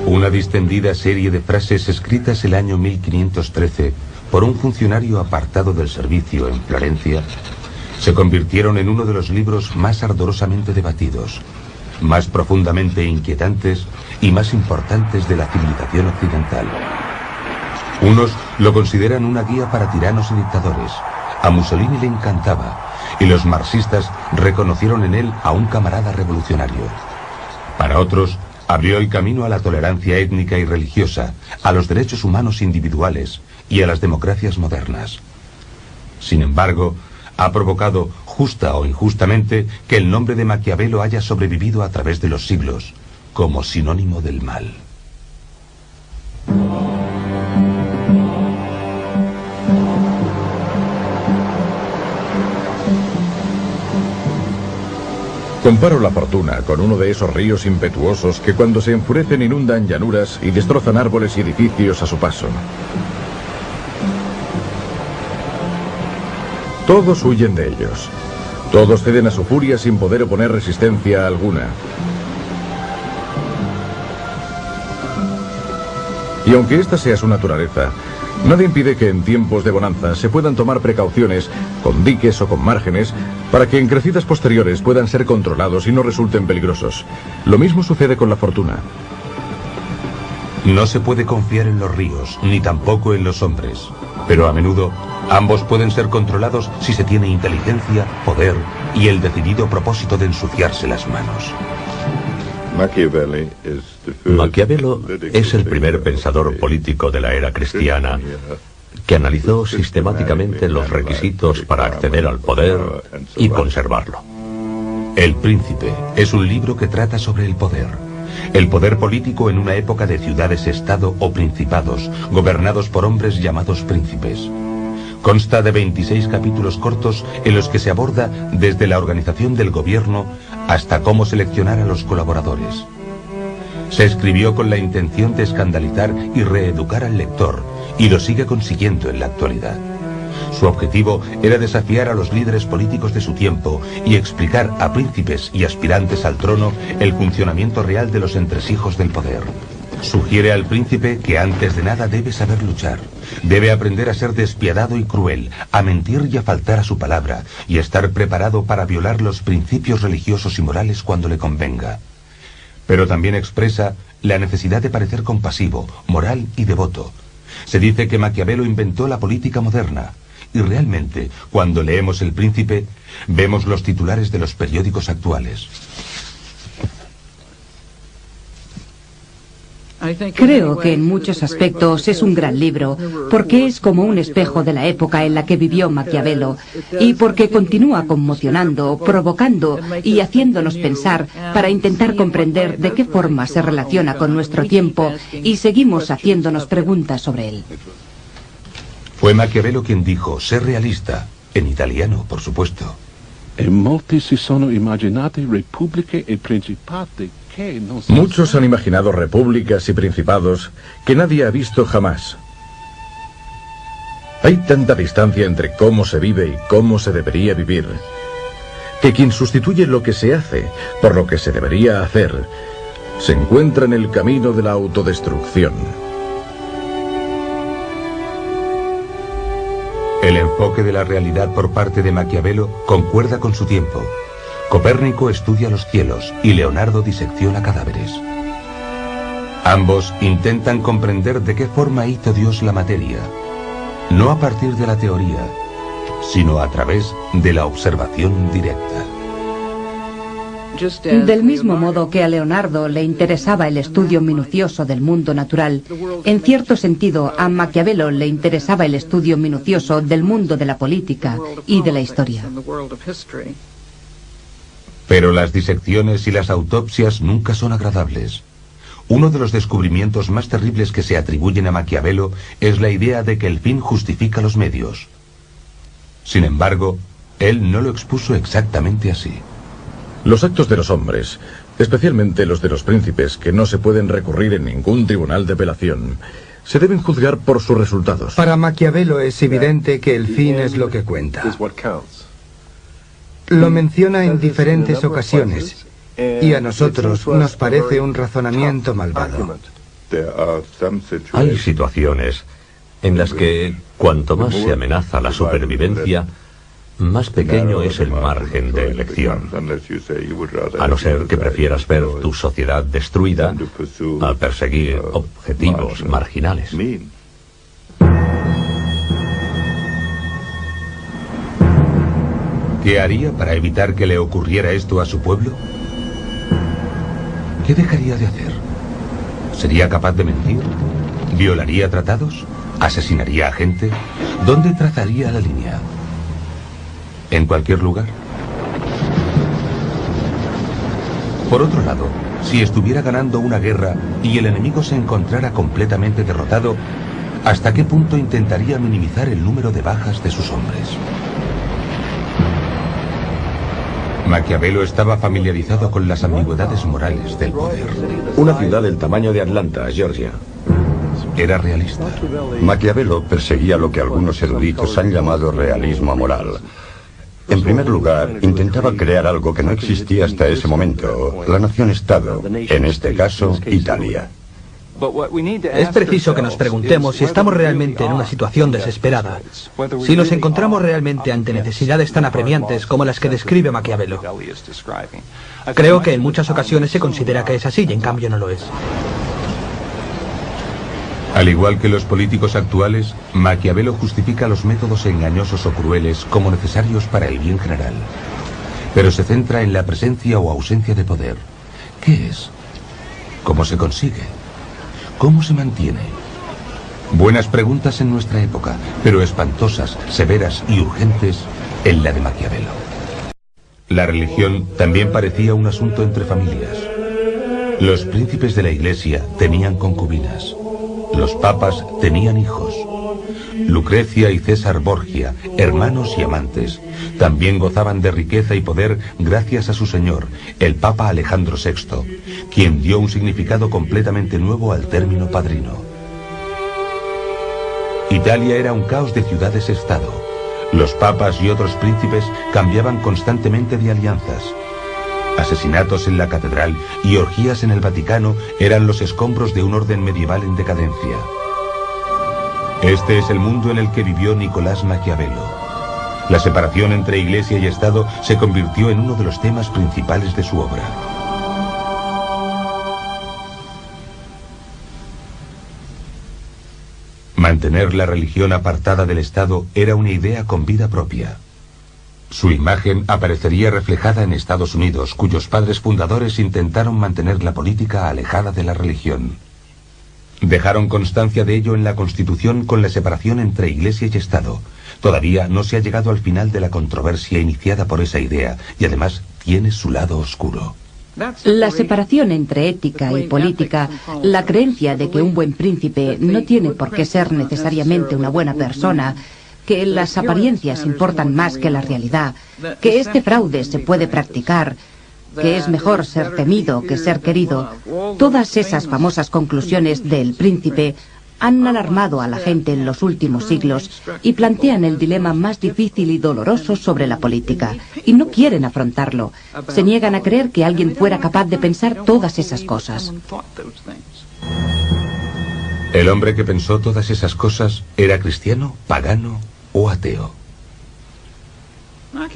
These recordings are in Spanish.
Una distendida serie de frases escritas el año 1513 por un funcionario apartado del servicio en Florencia se convirtieron en uno de los libros más ardorosamente debatidos, más profundamente inquietantes y más importantes de la civilización occidental. Unos lo consideran una guía para tiranos y dictadores. A Mussolini le encantaba, y los marxistas reconocieron en él a un camarada revolucionario. Para otros, abrió el camino a la tolerancia étnica y religiosa, a los derechos humanos individuales y a las democracias modernas. Sin embargo, ha provocado, justa o injustamente, que el nombre de Maquiavelo haya sobrevivido a través de los siglos, como sinónimo del mal. Comparo la fortuna con uno de esos ríos impetuosos que cuando se enfurecen inundan llanuras y destrozan árboles y edificios a su paso. Todos huyen de ellos. Todos ceden a su furia sin poder oponer resistencia alguna. Y aunque esta sea su naturaleza, nada impide que en tiempos de bonanza se puedan tomar precauciones, con diques o con márgenes, para que en crecidas posteriores puedan ser controlados y no resulten peligrosos. Lo mismo sucede con la fortuna. No se puede confiar en los ríos, ni tampoco en los hombres. Pero a menudo, ambos pueden ser controlados si se tiene inteligencia, poder y el decidido propósito de ensuciarse las manos. Maquiavelo es el primer pensador político de la era cristiana que analizó sistemáticamente los requisitos para acceder al poder y conservarlo. El Príncipe es un libro que trata sobre el poder político en una época de ciudades-estado o principados, gobernados por hombres llamados príncipes. Consta de 26 capítulos cortos en los que se aborda desde la organización del gobierno hasta cómo seleccionar a los colaboradores. Se escribió con la intención de escandalizar y reeducar al lector, y lo sigue consiguiendo en la actualidad. Su objetivo era desafiar a los líderes políticos de su tiempo y explicar a príncipes y aspirantes al trono el funcionamiento real de los entresijos del poder. Sugiere al príncipe que antes de nada debe saber luchar, debe aprender a ser despiadado y cruel, a mentir y a faltar a su palabra, y estar preparado para violar los principios religiosos y morales cuando le convenga. Pero también expresa la necesidad de parecer compasivo, moral y devoto. Se dice que Maquiavelo inventó la política moderna, y realmente, cuando leemos El Príncipe, vemos los titulares de los periódicos actuales. Creo que en muchos aspectos es un gran libro, porque es como un espejo de la época en la que vivió Maquiavelo, y porque continúa conmocionando, provocando y haciéndonos pensar para intentar comprender de qué forma se relaciona con nuestro tiempo, y seguimos haciéndonos preguntas sobre él. Fue Maquiavelo quien dijo, sé realista, en italiano, por supuesto. Muchos han imaginado repúblicas y principados que nadie ha visto jamás. Hay tanta distancia entre cómo se vive y cómo se debería vivir, que quien sustituye lo que se hace por lo que se debería hacer, se encuentra en el camino de la autodestrucción. El enfoque de la realidad por parte de Maquiavelo concuerda con su tiempo. Copérnico estudia los cielos y Leonardo disecciona cadáveres. Ambos intentan comprender de qué forma hizo Dios la materia, no a partir de la teoría, sino a través de la observación directa. Del mismo modo que a Leonardo le interesaba el estudio minucioso del mundo natural, en cierto sentido a Maquiavelo le interesaba el estudio minucioso del mundo de la política y de la historia. Pero las disecciones y las autopsias nunca son agradables. Uno de los descubrimientos más terribles que se atribuyen a Maquiavelo es la idea de que el fin justifica los medios. Sin embargo, él no lo expuso exactamente así. Los actos de los hombres, especialmente los de los príncipes, que no se pueden recurrir en ningún tribunal de apelación, se deben juzgar por sus resultados. Para Maquiavelo es evidente que el fin es lo que cuenta. Lo menciona en diferentes ocasiones, y a nosotros nos parece un razonamiento malvado. Hay situaciones en las que cuanto más se amenaza la supervivencia, más pequeño es el margen de elección. A no ser que prefieras ver tu sociedad destruida a perseguir objetivos marginales. ¿Qué haría para evitar que le ocurriera esto a su pueblo? ¿Qué dejaría de hacer? ¿Sería capaz de mentir? ¿Violaría tratados? ¿Asesinaría a gente? ¿Dónde trazaría la línea? ¿En cualquier lugar? Por otro lado, si estuviera ganando una guerra y el enemigo se encontrara completamente derrotado, ¿hasta qué punto intentaría minimizar el número de bajas de sus hombres? Maquiavelo estaba familiarizado con las ambigüedades morales del poder. Una ciudad del tamaño de Atlanta, Georgia. Era realista. Maquiavelo perseguía lo que algunos eruditos han llamado realismo moral. En primer lugar, intentaba crear algo que no existía hasta ese momento, la nación-estado, en este caso, Italia. Es preciso que nos preguntemos si estamos realmente en una situación desesperada, si nos encontramos realmente ante necesidades tan apremiantes como las que describe Maquiavelo. Creo que en muchas ocasiones se considera que es así y en cambio no lo es. Al igual que los políticos actuales, Maquiavelo justifica los métodos engañosos o crueles como necesarios para el bien general. Pero se centra en la presencia o ausencia de poder. ¿Qué es? ¿Cómo se consigue? ¿Cómo se mantiene? Buenas preguntas en nuestra época, pero espantosas, severas y urgentes en la de Maquiavelo. La religión también parecía un asunto entre familias. Los príncipes de la Iglesia tenían concubinas. Los papas tenían hijos. Lucrecia y César Borgia, hermanos y amantes, también gozaban de riqueza y poder gracias a su señor, el Papa Alejandro VI, quien dio un significado completamente nuevo al término padrino. Italia era un caos de ciudades-estado. Los papas y otros príncipes cambiaban constantemente de alianzas. Asesinatos en la catedral y orgías en el Vaticano eran los escombros de un orden medieval en decadencia. Este es el mundo en el que vivió Nicolás Maquiavelo. La separación entre Iglesia y Estado se convirtió en uno de los temas principales de su obra. Mantener la religión apartada del Estado era una idea con vida propia. Su imagen aparecería reflejada en Estados Unidos, cuyos padres fundadores intentaron mantener la política alejada de la religión. Dejaron constancia de ello en la Constitución con la separación entre Iglesia y Estado. Todavía no se ha llegado al final de la controversia iniciada por esa idea, y además tiene su lado oscuro. La separación entre ética y política, la creencia de que un buen príncipe no tiene por qué ser necesariamente una buena persona, que las apariencias importan más que la realidad, que este fraude se puede practicar, que es mejor ser temido que ser querido. Todas esas famosas conclusiones del Príncipe han alarmado a la gente en los últimos siglos y plantean el dilema más difícil y doloroso sobre la política. Y no quieren afrontarlo. Se niegan a creer que alguien fuera capaz de pensar todas esas cosas. ¿El hombre que pensó todas esas cosas era cristiano, pagano o ateo?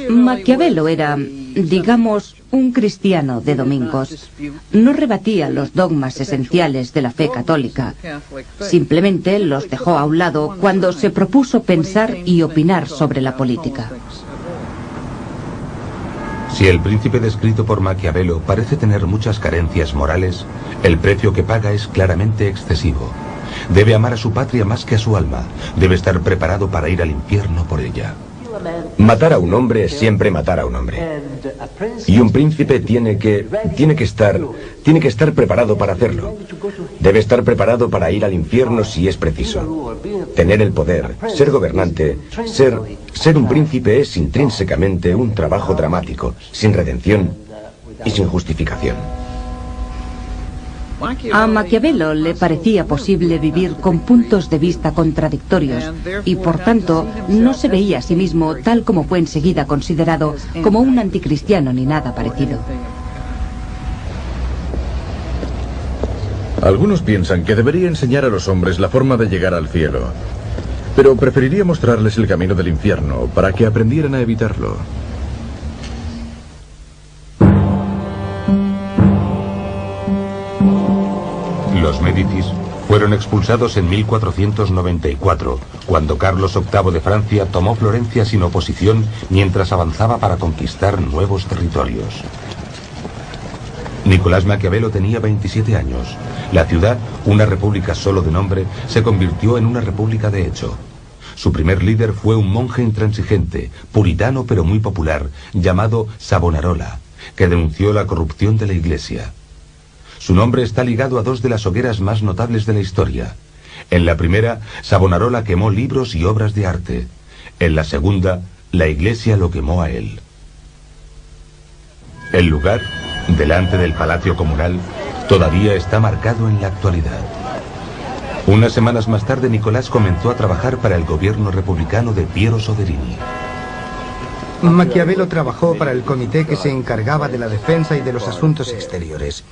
Maquiavelo era, digamos, un cristiano de domingos. No rebatía los dogmas esenciales de la fe católica. Simplemente los dejó a un lado cuando se propuso pensar y opinar sobre la política. Si el príncipe descrito por Maquiavelo parece tener muchas carencias morales, el precio que paga es claramente excesivo. Debe amar a su patria más que a su alma. Debe estar preparado para ir al infierno por ella. Matar a un hombre es siempre matar a un hombre. Y un príncipe tiene que estar preparado para hacerlo. Debe estar preparado para ir al infierno si es preciso. Tener el poder, ser gobernante, ser un príncipe es intrínsecamente un trabajo dramático, sin redención y sin justificación. A Maquiavelo le parecía posible vivir con puntos de vista contradictorios y, por tanto, no se veía a sí mismo tal como fue enseguida considerado como un anticristiano ni nada parecido. Algunos piensan que debería enseñar a los hombres la forma de llegar al cielo, pero preferiría mostrarles el camino del infierno para que aprendieran a evitarlo. Los Médicis fueron expulsados en 1494, cuando Carlos VIII de Francia tomó Florencia sin oposición mientras avanzaba para conquistar nuevos territorios. Nicolás Maquiavelo tenía 27 años. La ciudad, una república solo de nombre, se convirtió en una república de hecho. Su primer líder fue un monje intransigente, puritano pero muy popular, llamado Savonarola, que denunció la corrupción de la Iglesia. Su nombre está ligado a dos de las hogueras más notables de la historia. En la primera, Savonarola quemó libros y obras de arte. En la segunda, la Iglesia lo quemó a él. El lugar, delante del Palacio Comunal, todavía está marcado en la actualidad. Unas semanas más tarde, Nicolás comenzó a trabajar para el gobierno republicano de Piero Soderini. Maquiavelo trabajó para el comité que se encargaba de la defensa y de los asuntos exteriores.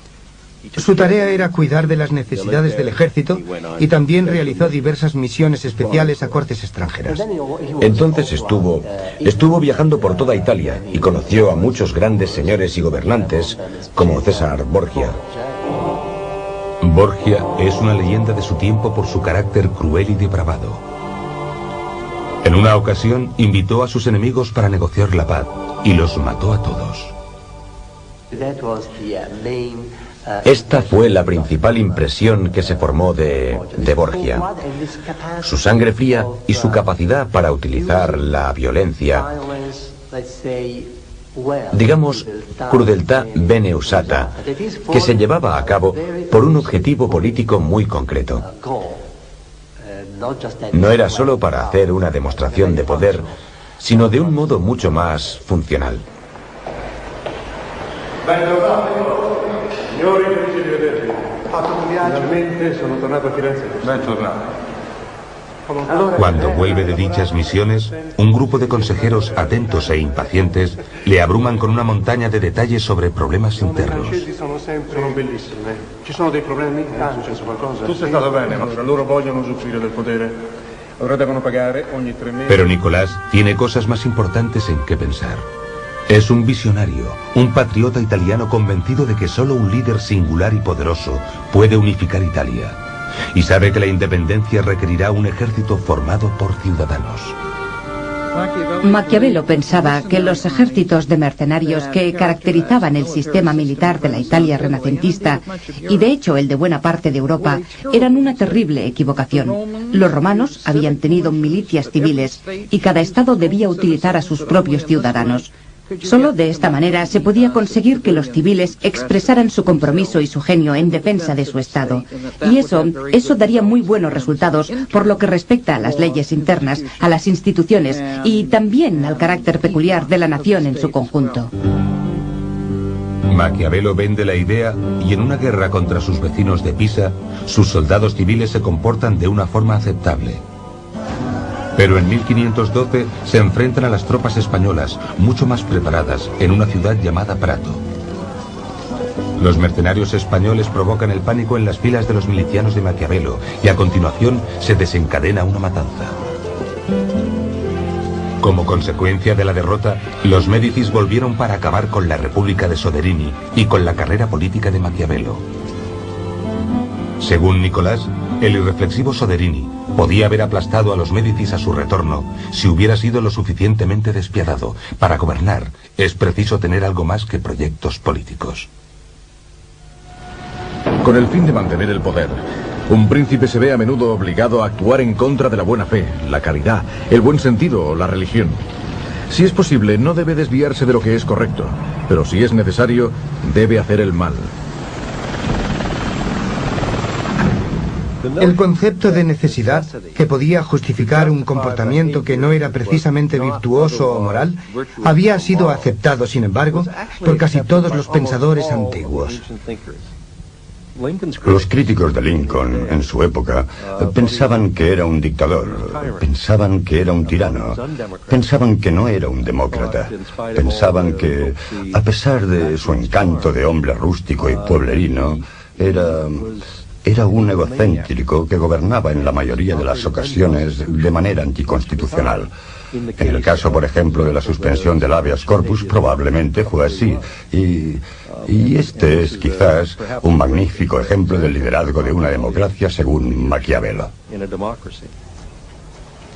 Su tarea era cuidar de las necesidades del ejército y también realizó diversas misiones especiales a cortes extranjeras. Entonces estuvo viajando por toda Italia y conoció a muchos grandes señores y gobernantes, como César Borgia. Borgia es una leyenda de su tiempo por su carácter cruel y depravado. En una ocasión invitó a sus enemigos para negociar la paz y los mató a todos. Esta fue la principal impresión que se formó de Borgia. Su sangre fría y su capacidad para utilizar la violencia, digamos, crudeltà bene usata, que se llevaba a cabo por un objetivo político muy concreto. No era solo para hacer una demostración de poder, sino de un modo mucho más funcional. Cuando vuelve de dichas misiones, un grupo de consejeros atentos e impacientes le abruman con una montaña de detalles sobre problemas internos. Pero Nicolás tiene cosas más importantes en que pensar. Es un visionario, un patriota italiano convencido de que solo un líder singular y poderoso puede unificar Italia. Y sabe que la independencia requerirá un ejército formado por ciudadanos. Maquiavelo pensaba que los ejércitos de mercenarios que caracterizaban el sistema militar de la Italia renacentista, y de hecho el de buena parte de Europa, eran una terrible equivocación. Los romanos habían tenido milicias civiles y cada estado debía utilizar a sus propios ciudadanos. Solo de esta manera se podía conseguir que los civiles expresaran su compromiso y su genio en defensa de su Estado. Y eso daría muy buenos resultados por lo que respecta a las leyes internas, a las instituciones y también al carácter peculiar de la nación en su conjunto. Maquiavelo vende la idea y en una guerra contra sus vecinos de Pisa, sus soldados civiles se comportan de una forma aceptable. Pero en 1512 se enfrentan a las tropas españolas, mucho más preparadas, en una ciudad llamada Prato. Los mercenarios españoles provocan el pánico en las filas de los milicianos de Maquiavelo y a continuación se desencadena una matanza. Como consecuencia de la derrota, los Médicis volvieron para acabar con la República de Soderini y con la carrera política de Maquiavelo. Según Nicolás, el irreflexivo Soderini podía haber aplastado a los Médicis a su retorno si hubiera sido lo suficientemente despiadado. Para gobernar es preciso tener algo más que proyectos políticos. Con el fin de mantener el poder, un príncipe se ve a menudo obligado a actuar en contra de la buena fe, la caridad, el buen sentido o la religión. Si es posible, no debe desviarse de lo que es correcto, pero si es necesario, debe hacer el mal. El concepto de necesidad, que podía justificar un comportamiento que no era precisamente virtuoso o moral, había sido aceptado, sin embargo, por casi todos los pensadores antiguos. Los críticos de Lincoln en su época pensaban que era un dictador, pensaban que era un tirano, pensaban que no era un demócrata, pensaban que, a pesar de su encanto de hombre rústico y pueblerino, Era un egocéntrico que gobernaba en la mayoría de las ocasiones de manera anticonstitucional. En el caso, por ejemplo, de la suspensión del habeas corpus, probablemente fue así. Y este es quizás un magnífico ejemplo del liderazgo de una democracia según Maquiavelo.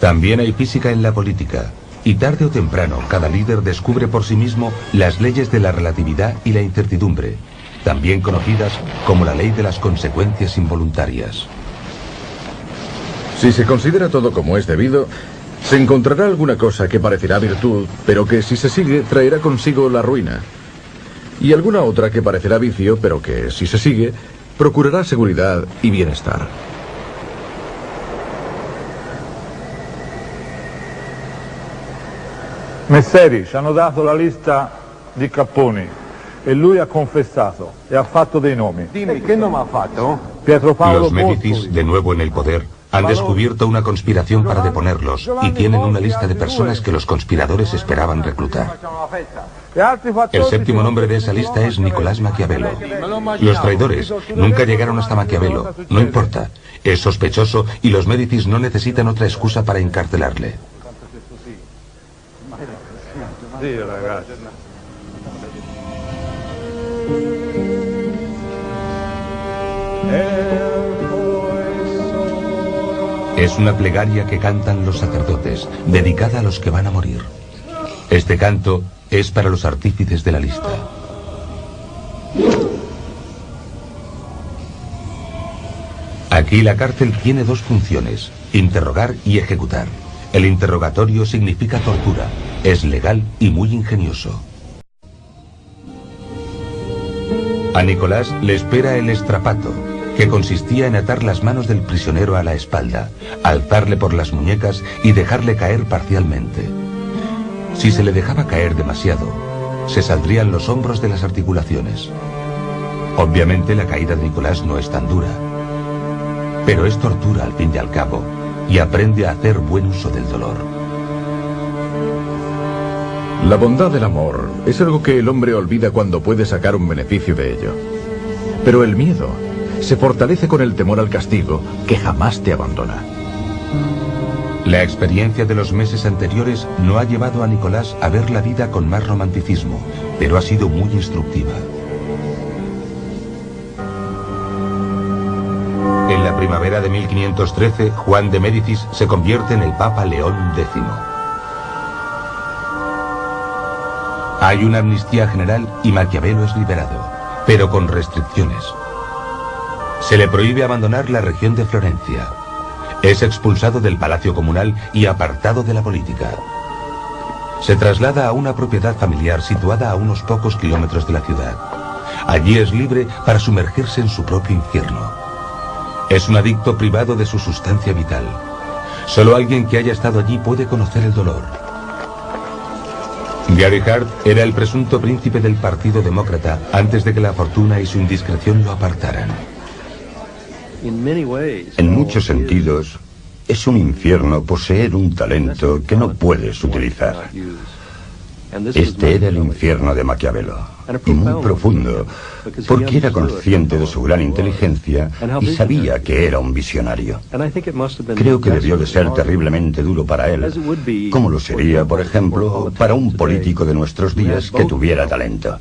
También hay física en la política. Y tarde o temprano, cada líder descubre por sí mismo las leyes de la relatividad y la incertidumbre, también conocidas como la ley de las consecuencias involuntarias. Si se considera todo como es debido, se encontrará alguna cosa que parecerá virtud, pero que si se sigue traerá consigo la ruina. Y alguna otra que parecerá vicio, pero que si se sigue, procurará seguridad y bienestar. Messeri ci hanno dato la lista di capponi e lui ha confessato e ha fatto dei nomi. Dimmi, ¿qué nome ha fatto? Pietro Paolo Los Médicis, de nuevo en el poder, han descubierto una conspiración para deponerlos y tienen una lista de personas que los conspiradores esperaban reclutar. El séptimo nombre de esa lista es Nicolás Maquiavelo. Los traidores nunca llegaron hasta Maquiavelo, no importa. Es sospechoso y los Médicis no necesitan otra excusa para encarcelarle. Es una plegaria que cantan los sacerdotes, dedicada a los que van a morir. Este canto es para los artífices de la lista. Aquí la cárcel tiene dos funciones, interrogar y ejecutar. El interrogatorio significa tortura, es legal y muy ingenioso. A Nicolás le espera el estrapato, que consistía en atar las manos del prisionero a la espalda, alzarle por las muñecas y dejarle caer parcialmente. Si se le dejaba caer demasiado, se saldrían los hombros de las articulaciones. Obviamente la caída de Nicolás no es tan dura, pero es tortura al fin y al cabo, y aprende a hacer buen uso del dolor. La bondad del amor es algo que el hombre olvida cuando puede sacar un beneficio de ello. Pero el miedo se fortalece con el temor al castigo, que jamás te abandona. La experiencia de los meses anteriores no ha llevado a Nicolás a ver la vida con más romanticismo, pero ha sido muy instructiva. En la primavera de 1513, Juan de Médicis se convierte en el Papa León X. Hay una amnistía general y Maquiavelo es liberado, pero con restricciones. Se le prohíbe abandonar la región de Florencia. Es expulsado del palacio comunal y apartado de la política. Se traslada a una propiedad familiar situada a unos pocos kilómetros de la ciudad. Allí es libre para sumergirse en su propio infierno. Es un adicto privado de su sustancia vital. Solo alguien que haya estado allí puede conocer el dolor. Gary Hart era el presunto príncipe del Partido Demócrata antes de que la fortuna y su indiscreción lo apartaran. En muchos sentidos, es un infierno poseer un talento que no puedes utilizar. Este era el infierno de Maquiavelo, y muy profundo, porque era consciente de su gran inteligencia y sabía que era un visionario. Creo que debió de ser terriblemente duro para él, como lo sería, por ejemplo, para un político de nuestros días que tuviera talento.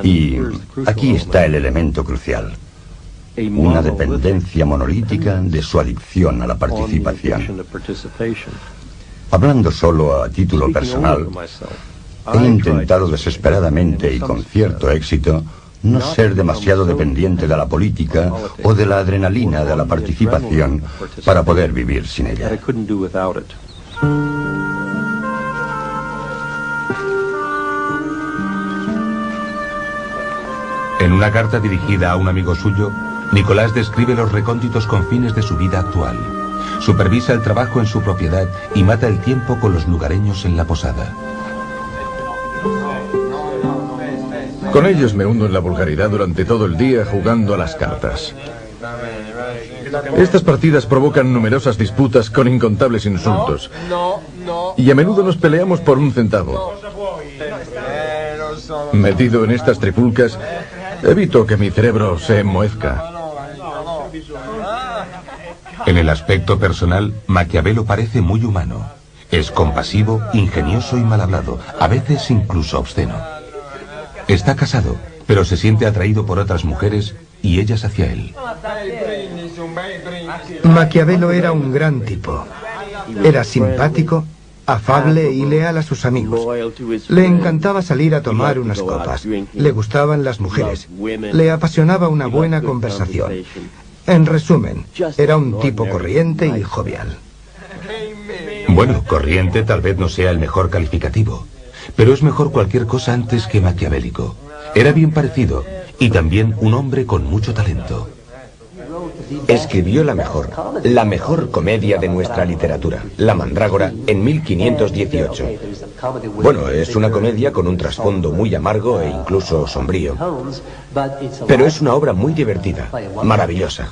Y aquí está el elemento crucial. Una dependencia monolítica de su adicción a la participación. Hablando solo a título personal, he intentado desesperadamente y con cierto éxito no ser demasiado dependiente de la política o de la adrenalina de la participación para poder vivir sin ella. En una carta dirigida a un amigo suyo, Nicolás describe los recónditos confines de su vida actual. Supervisa el trabajo en su propiedad y mata el tiempo con los lugareños en la posada. Con ellos me hundo en la vulgaridad durante todo el día jugando a las cartas. Estas partidas provocan numerosas disputas con incontables insultos. Y a menudo nos peleamos por un centavo. Metido en estas trifulcas, evito que mi cerebro se enmohezca. En el aspecto personal, Maquiavelo parece muy humano. Es compasivo, ingenioso y mal hablado, a veces incluso obsceno. Está casado, pero se siente atraído por otras mujeres y ellas hacia él. Maquiavelo era un gran tipo. Era simpático, afable y leal a sus amigos. Le encantaba salir a tomar unas copas. Le gustaban las mujeres. Le apasionaba una buena conversación. En resumen, era un tipo corriente y jovial. Bueno, corriente tal vez no sea el mejor calificativo, pero es mejor cualquier cosa antes que maquiavélico. Era bien parecido y también un hombre con mucho talento. Escribió la mejor comedia de nuestra literatura, La Mandrágora, en 1518. Bueno, es una comedia con un trasfondo muy amargo e incluso sombrío, pero es una obra muy divertida, maravillosa.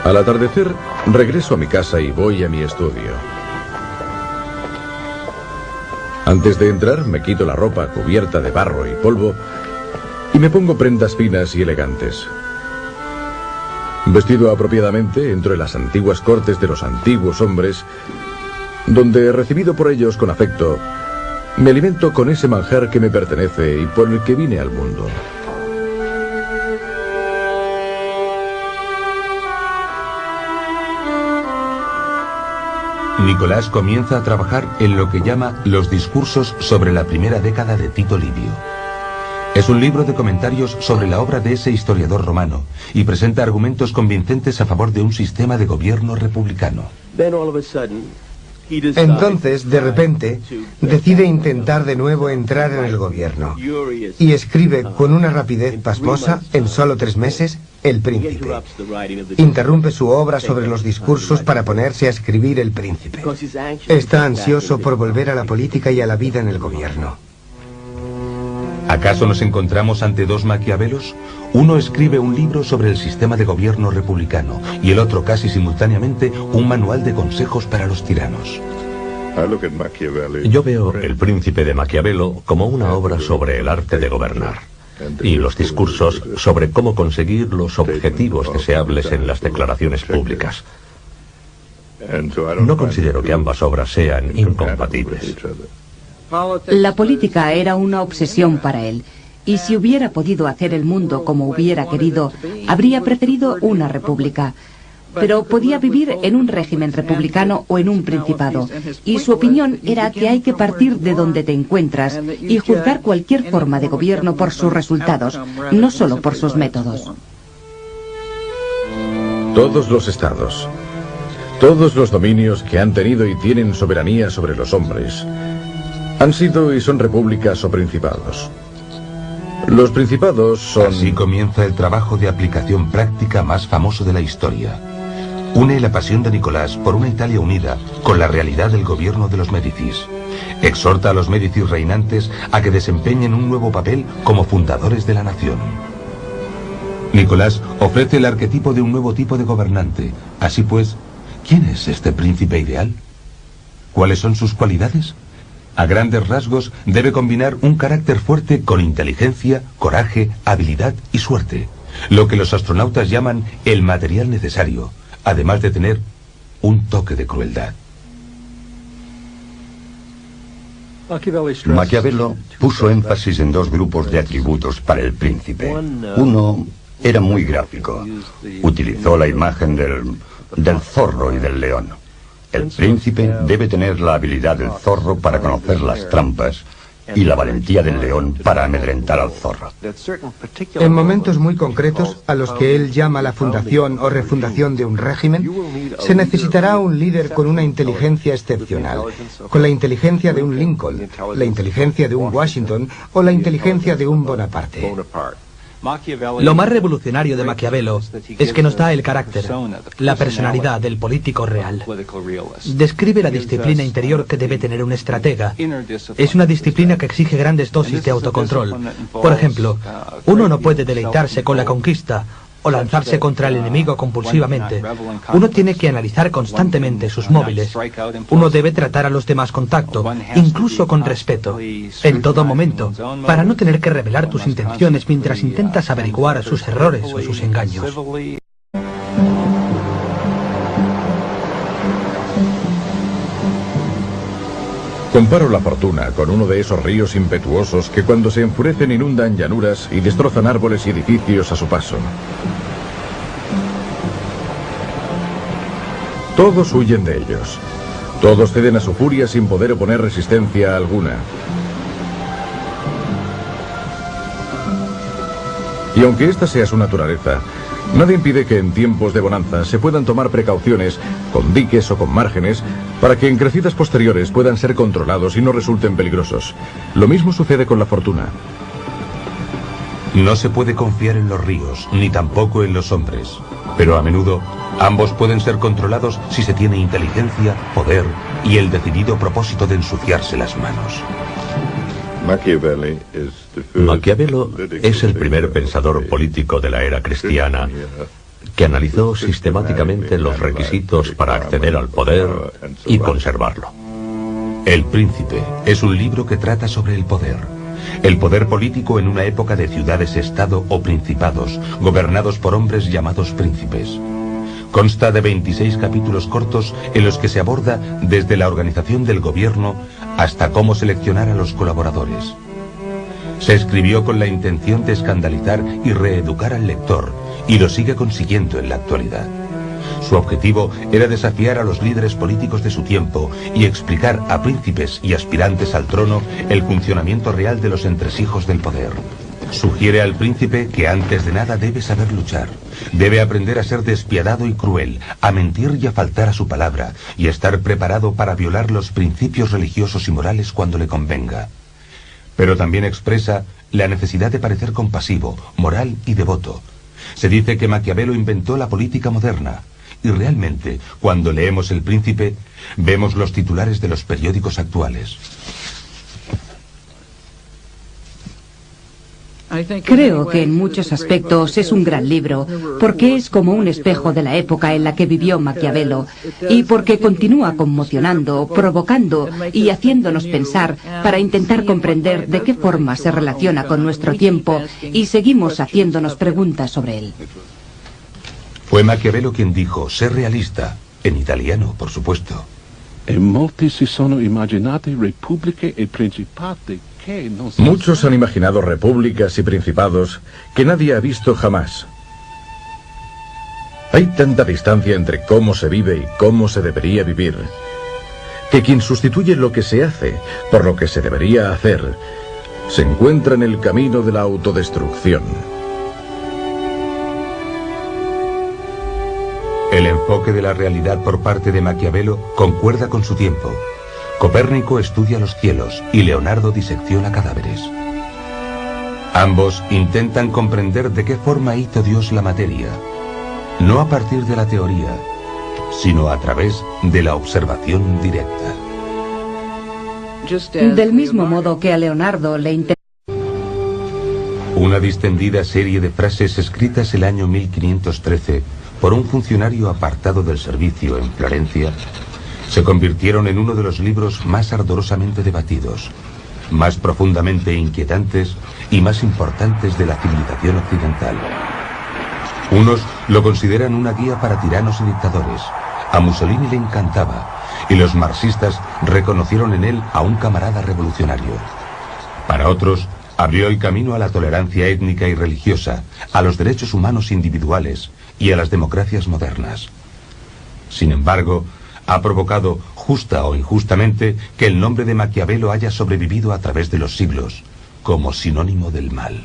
Al atardecer, regreso a mi casa y voy a mi estudio. Antes de entrar, me quito la ropa cubierta de barro y polvo y me pongo prendas finas y elegantes. Vestido apropiadamente, entro en las antiguas cortes de los antiguos hombres, donde, recibido por ellos con afecto, me alimento con ese manjar que me pertenece y por el que vine al mundo. Nicolás comienza a trabajar en lo que llama los discursos sobre la primera década de Tito Livio. Es un libro de comentarios sobre la obra de ese historiador romano y presenta argumentos convincentes a favor de un sistema de gobierno republicano. Entonces, de repente, decide intentar de nuevo entrar en el gobierno y escribe con una rapidez pasmosa, en solo 3 meses, El Príncipe. Interrumpe su obra sobre los discursos para ponerse a escribir El Príncipe. Está ansioso por volver a la política y a la vida en el gobierno. ¿Acaso nos encontramos ante dos Maquiavelos? Uno escribe un libro sobre el sistema de gobierno republicano y el otro, casi simultáneamente, un manual de consejos para los tiranos. Yo veo El Príncipe de Maquiavelo como una obra sobre el arte de gobernar y los discursos sobre cómo conseguir los objetivos deseables en las declaraciones públicas. No considero que ambas obras sean incompatibles. La política era una obsesión para él, y si hubiera podido hacer el mundo como hubiera querido, habría preferido una república. Pero podía vivir en un régimen republicano o en un principado, y su opinión era que hay que partir de donde te encuentras y juzgar cualquier forma de gobierno por sus resultados, no solo por sus métodos. Todos los estados, todos los dominios que han tenido y tienen soberanía sobre los hombres, han sido y son repúblicas o principados. Los principados son... Así comienza el trabajo de aplicación práctica más famoso de la historia. Une la pasión de Nicolás por una Italia unida con la realidad del gobierno de los Médicis. Exhorta a los Médicis reinantes a que desempeñen un nuevo papel como fundadores de la nación. Nicolás ofrece el arquetipo de un nuevo tipo de gobernante. Así pues, ¿quién es este príncipe ideal? ¿Cuáles son sus cualidades? A grandes rasgos, debe combinar un carácter fuerte con inteligencia, coraje, habilidad y suerte. Lo que los astronautas llaman el material necesario, además de tener un toque de crueldad. Maquiavelo puso énfasis en 2 grupos de atributos para el príncipe. Uno era muy gráfico. Utilizó la imagen del zorro y del león. El príncipe debe tener la habilidad del zorro para conocer las trampas y la valentía del león para amedrentar al zorro. En momentos muy concretos, a los que él llama la fundación o refundación de un régimen, se necesitará un líder con una inteligencia excepcional, con la inteligencia de un Lincoln, la inteligencia de un Washington o la inteligencia de un Bonaparte. Lo más revolucionario de Maquiavelo es que nos da el carácter, la personalidad del político real. Describe la disciplina interior que debe tener un estratega. Es una disciplina que exige grandes dosis de autocontrol. Por ejemplo, uno no puede deleitarse con la conquista o lanzarse contra el enemigo compulsivamente. Uno tiene que analizar constantemente sus móviles. Uno debe tratar a los demás con tacto, incluso con respeto, en todo momento, para no tener que revelar tus intenciones mientras intentas averiguar sus errores o sus engaños. Comparo la fortuna con uno de esos ríos impetuosos que cuando se enfurecen inundan llanuras y destrozan árboles y edificios a su paso. Todos huyen de ellos. Todos ceden a su furia sin poder oponer resistencia alguna. Y aunque esta sea su naturaleza, nada impide que en tiempos de bonanza se puedan tomar precauciones con diques o con márgenes para que en crecidas posteriores puedan ser controlados y no resulten peligrosos. Lo mismo sucede con la fortuna. No se puede confiar en los ríos, ni tampoco en los hombres. Pero a menudo, ambos pueden ser controlados si se tiene inteligencia, poder y el decidido propósito de ensuciarse las manos. Maquiavelo es el primer pensador político de la era cristiana que analizó sistemáticamente los requisitos para acceder al poder y conservarlo. El Príncipe es un libro que trata sobre el poder político en una época de ciudades-estado o principados, gobernados por hombres llamados príncipes. Consta de 26 capítulos cortos en los que se aborda desde la organización del gobierno hasta cómo seleccionar a los colaboradores. Se escribió con la intención de escandalizar y reeducar al lector, y lo sigue consiguiendo en la actualidad. Su objetivo era desafiar a los líderes políticos de su tiempo y explicar a príncipes y aspirantes al trono el funcionamiento real de los entresijos del poder. Sugiere al príncipe que antes de nada debe saber luchar. Debe aprender a ser despiadado y cruel, a mentir y a faltar a su palabra, y estar preparado para violar los principios religiosos y morales cuando le convenga. Pero también expresa la necesidad de parecer compasivo, moral y devoto. Se dice que Maquiavelo inventó la política moderna, y realmente, cuando leemos El Príncipe, vemos los titulares de los periódicos actuales. Creo que en muchos aspectos es un gran libro, porque es como un espejo de la época en la que vivió Maquiavelo, y porque continúa conmocionando, provocando y haciéndonos pensar para intentar comprender de qué forma se relaciona con nuestro tiempo, y seguimos haciéndonos preguntas sobre él. Fue Maquiavelo quien dijo, sé realista, en italiano, por supuesto. Muchos han imaginado repúblicas y principados que nadie ha visto jamás. Hay tanta distancia entre cómo se vive y cómo se debería vivir, que quien sustituye lo que se hace por lo que se debería hacer, se encuentra en el camino de la autodestrucción. El enfoque de la realidad por parte de Maquiavelo concuerda con su tiempo. Copérnico estudia los cielos y Leonardo disecciona cadáveres. Ambos intentan comprender de qué forma hizo Dios la materia, no a partir de la teoría, sino a través de la observación directa. Del mismo modo que a Leonardo le interesó. Una distendida serie de frases escritas el año 1513 por un funcionario apartado del servicio en Florencia se convirtieron en uno de los libros más ardorosamente debatidos, más profundamente inquietantes y más importantes de la civilización occidental. Unos lo consideran una guía para tiranos y dictadores. A Mussolini le encantaba, y los marxistas reconocieron en él a un camarada revolucionario. Para otros, abrió el camino a la tolerancia étnica y religiosa, a los derechos humanos individuales y a las democracias modernas. Sin embargo, ha provocado, justa o injustamente, que el nombre de Maquiavelo haya sobrevivido a través de los siglos, como sinónimo del mal.